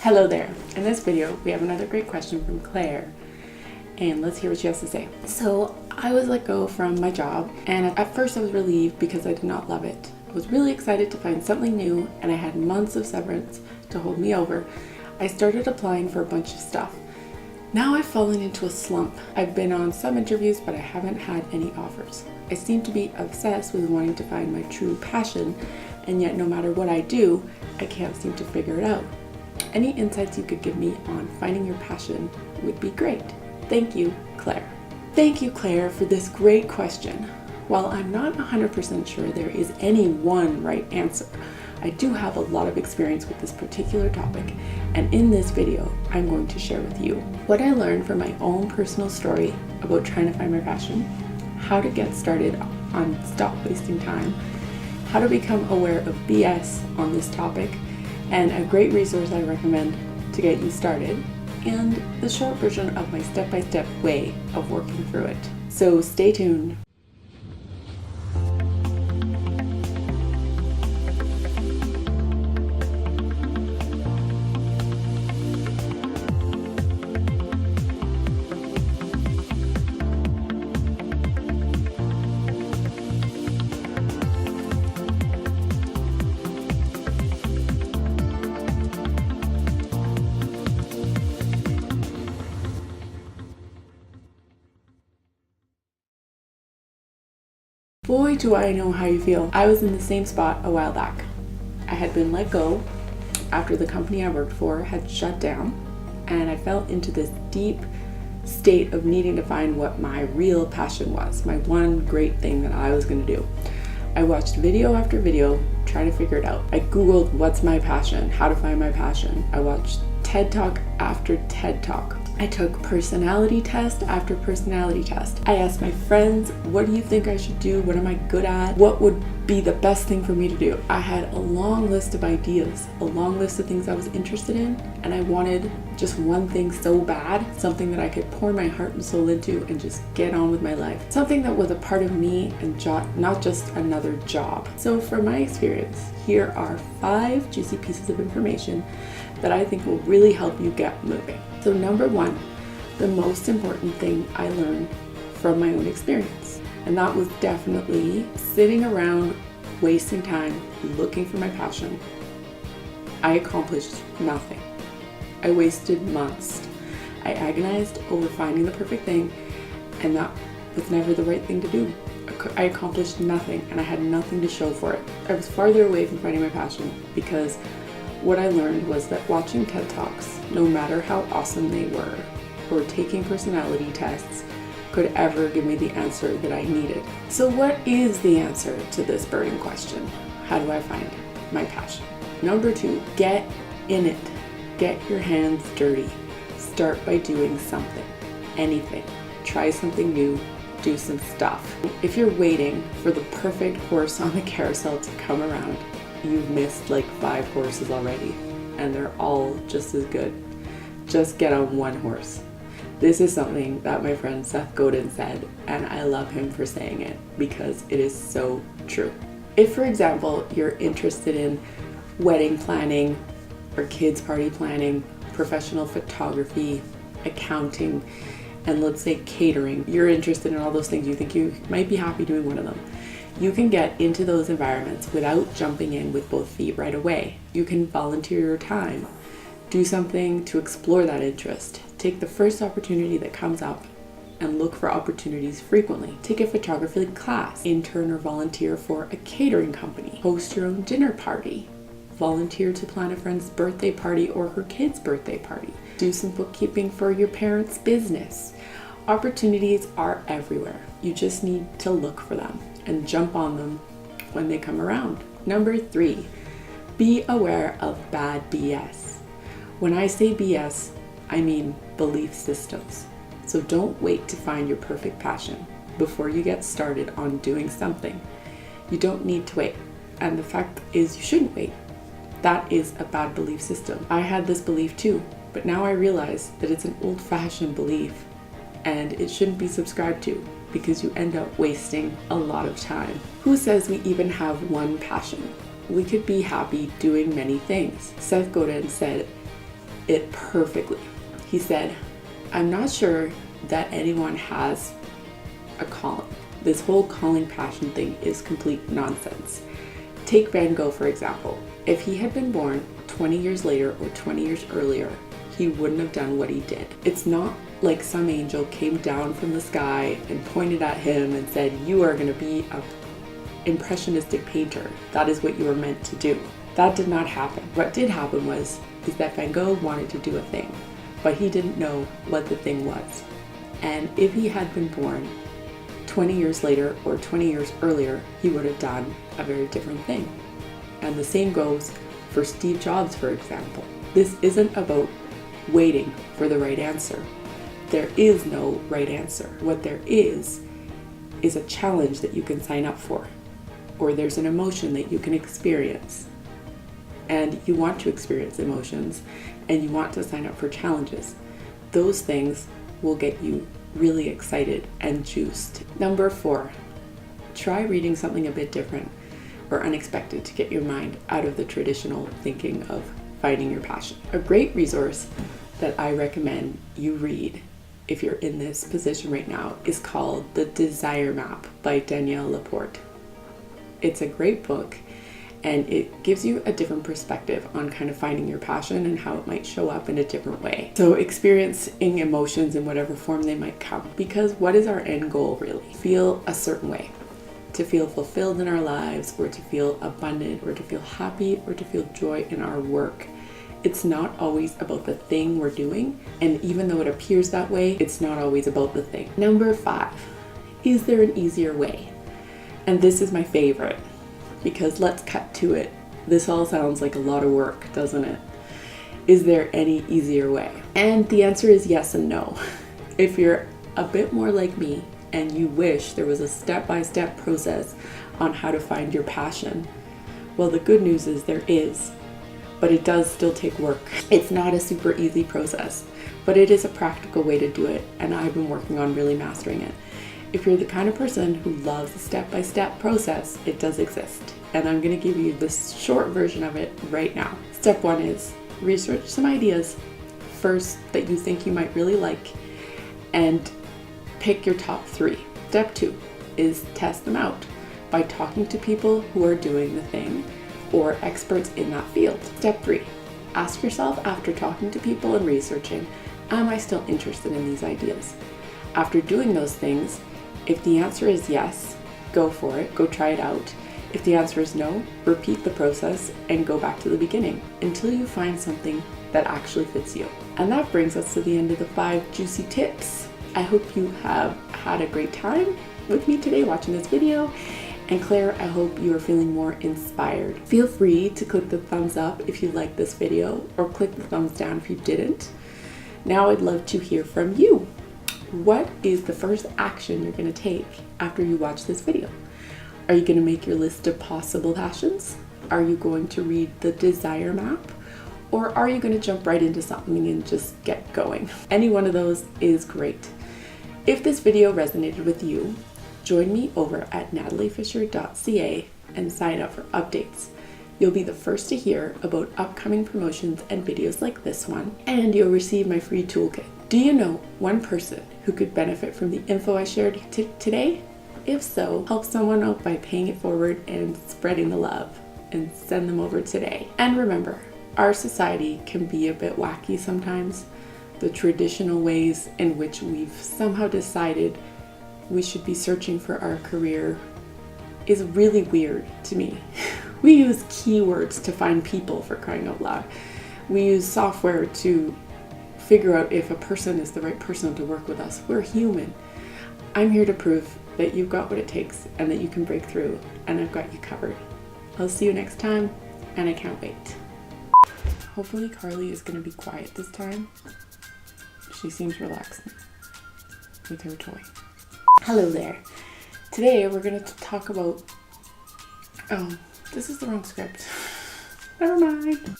Hello there. In this video, we have another great question from Claire, and let's hear what she has to say. So I was let go from my job, and at first I was relieved because I did not love it. I was really excited to find something new, and I had months of severance to hold me over. I started applying for a bunch of stuff. Now I've fallen into a slump. I've been on some interviews, but I haven't had any offers. I seem to be obsessed with wanting to find my true passion, and yet no matter what I do, I can't seem to figure it out. Any insights you could give me on finding your passion would be great. Thank you, Claire. Thank you, Claire, for this great question. While I'm not 100% sure there is any one right answer, I do have a lot of experience with this particular topic, and in this video, I'm going to share with you what I learned from my own personal story about trying to find my passion, how to get started on stop wasting time, how to become aware of BS on this topic, and a great resource I recommend to get you started, and the short version of my step-by-step way of working through it. So stay tuned. Boy, do I know how you feel. I was in the same spot a while back. I had been let go after the company I worked for had shut down, and I fell into this deep state of needing to find what my real passion was, my one great thing that I was going to do. I watched video after video trying to figure it out. I Googled what's my passion, how to find my passion. I watched TED Talk after TED Talk. I took personality test after personality test. I asked my friends, what do you think I should do? What am I good at? What would be the best thing for me to do? I had a long list of ideas, a long list of things I was interested in, and I wanted just one thing so bad, something that I could pour my heart and soul into and just get on with my life. Something that was a part of me and not just another job. So from my experience, here are 5 juicy pieces of information that I think will really help you get moving. So number 1, the most important thing I learned from my own experience, and that was definitely sitting around wasting time looking for my passion. I accomplished nothing. I wasted months. I agonized over finding the perfect thing, and that was never the right thing to do. I accomplished nothing, and I had nothing to show for it. I was farther away from finding my passion because what I learned was that watching TED Talks, no matter how awesome they were, or taking personality tests, could ever give me the answer that I needed. So what is the answer to this burning question? How do I find my passion? Number 2, get in it. Get your hands dirty. Start by doing something, anything. Try something new, do some stuff. If you're waiting for the perfect horse on the carousel to come around, you've missed like 5 horses already, and they're all just as good. Just get on one horse. This is something that my friend Seth Godin said, and I love him for saying it because it is so true. If, for example, you're interested in wedding planning or kids party planning, professional photography, accounting, and let's say catering, you're interested in all those things, you think you might be happy doing one of them. You can get into those environments without jumping in with both feet right away. You can volunteer your time, do something to explore that interest, take the first opportunity that comes up and look for opportunities frequently. Take a photography class, intern or volunteer for a catering company, host your own dinner party, volunteer to plan a friend's birthday party or her kid's birthday party, do some bookkeeping for your parents' business. Opportunities are everywhere. You just need to look for them and jump on them when they come around. Number 3, be aware of bad BS. When I say BS, I mean belief systems. So don't wait to find your perfect passion before you get started on doing something. You don't need to wait. And the fact is, you shouldn't wait. That is a bad belief system. I had this belief too, but now I realize that it's an old-fashioned belief and it shouldn't be subscribed to, because you end up wasting a lot of time. Who says we even have one passion? We could be happy doing many things. Seth Godin said, it perfectly. He said, "I'm not sure that anyone has a calling. This whole calling passion thing is complete nonsense. Take Van Gogh, for example. If he had been born 20 years later or 20 years earlier, he wouldn't have done what he did. It's not like some angel came down from the sky and pointed at him and said, 'You are going to be an impressionistic painter. That is what you were meant to do.' That did not happen. What did happen is that Van Gogh wanted to do a thing, but he didn't know what the thing was. And if he had been born 20 years later or 20 years earlier, he would have done a very different thing. And the same goes for Steve Jobs, for example. This isn't about waiting for the right answer. There is no right answer. What there is a challenge that you can sign up for, or there's an emotion that you can experience. And you want to experience emotions, and you want to sign up for challenges. Those things will get you really excited and juiced. Number 4, try reading something a bit different or unexpected to get your mind out of the traditional thinking of finding your passion. A great resource that I recommend you read if you're in this position right now is called The Desire Map by Danielle Laporte. It's a great book, and it gives you a different perspective on kind of finding your passion and how it might show up in a different way. So experiencing emotions in whatever form they might come. Because what is our end goal really? Feel a certain way. To feel fulfilled in our lives, or to feel abundant, or to feel happy, or to feel joy in our work. It's not always about the thing we're doing, and even though it appears that way, it's not always about the thing. Number 5, is there an easier way? And this is my favorite, because let's cut to it. This all sounds like a lot of work, doesn't it? Is there any easier way? And the answer is yes and no. If you're a bit more like me and you wish there was a step-by-step process on how to find your passion, well, the good news is there is, but it does still take work. It's not a super easy process, but it is a practical way to do it, and I've been working on really mastering it. If you're the kind of person who loves the step-by-step process, it does exist. And I'm gonna give you this short version of it right now. Step 1 is research some ideas first that you think you might really like, and pick your top 3. Step 2 is test them out by talking to people who are doing the thing or experts in that field. Step 3, ask yourself after talking to people and researching, am I still interested in these ideas? After doing those things, if the answer is yes, go for it, go try it out. If the answer is no, repeat the process and go back to the beginning until you find something that actually fits you. And that brings us to the end of the 5 juicy tips. I hope you have had a great time with me today watching this video. And Claire, I hope you are feeling more inspired. Feel free to click the thumbs up if you liked this video, or click the thumbs down if you didn't. Now I'd love to hear from you. What is the first action you're going to take after you watch this video? Are you going to make your list of possible passions? Are you going to read the Desire Map? Or are you going to jump right into something and just get going? Any one of those is great. If this video resonated with you, join me over at nataliefisher.ca and sign up for updates. You'll be the first to hear about upcoming promotions and videos like this one, and you'll receive my free toolkit. Do you know one person who could benefit from the info I shared today? If so, help someone out by paying it forward and spreading the love, and send them over today. And remember, our society can be a bit wacky sometimes. The traditional ways in which we've somehow decided we should be searching for our career is really weird to me. We use keywords to find people, for crying out loud. We use software to figure out if a person is the right person to work with us. We're human. I'm here to prove that you've got what it takes and that you can break through, and I've got you covered. I'll see you next time, and I can't wait. Hopefully Carly is going to be quiet this time. She seems relaxed with her toy. Hello there. Today we're going to talk about... Oh, this is the wrong script. Never mind.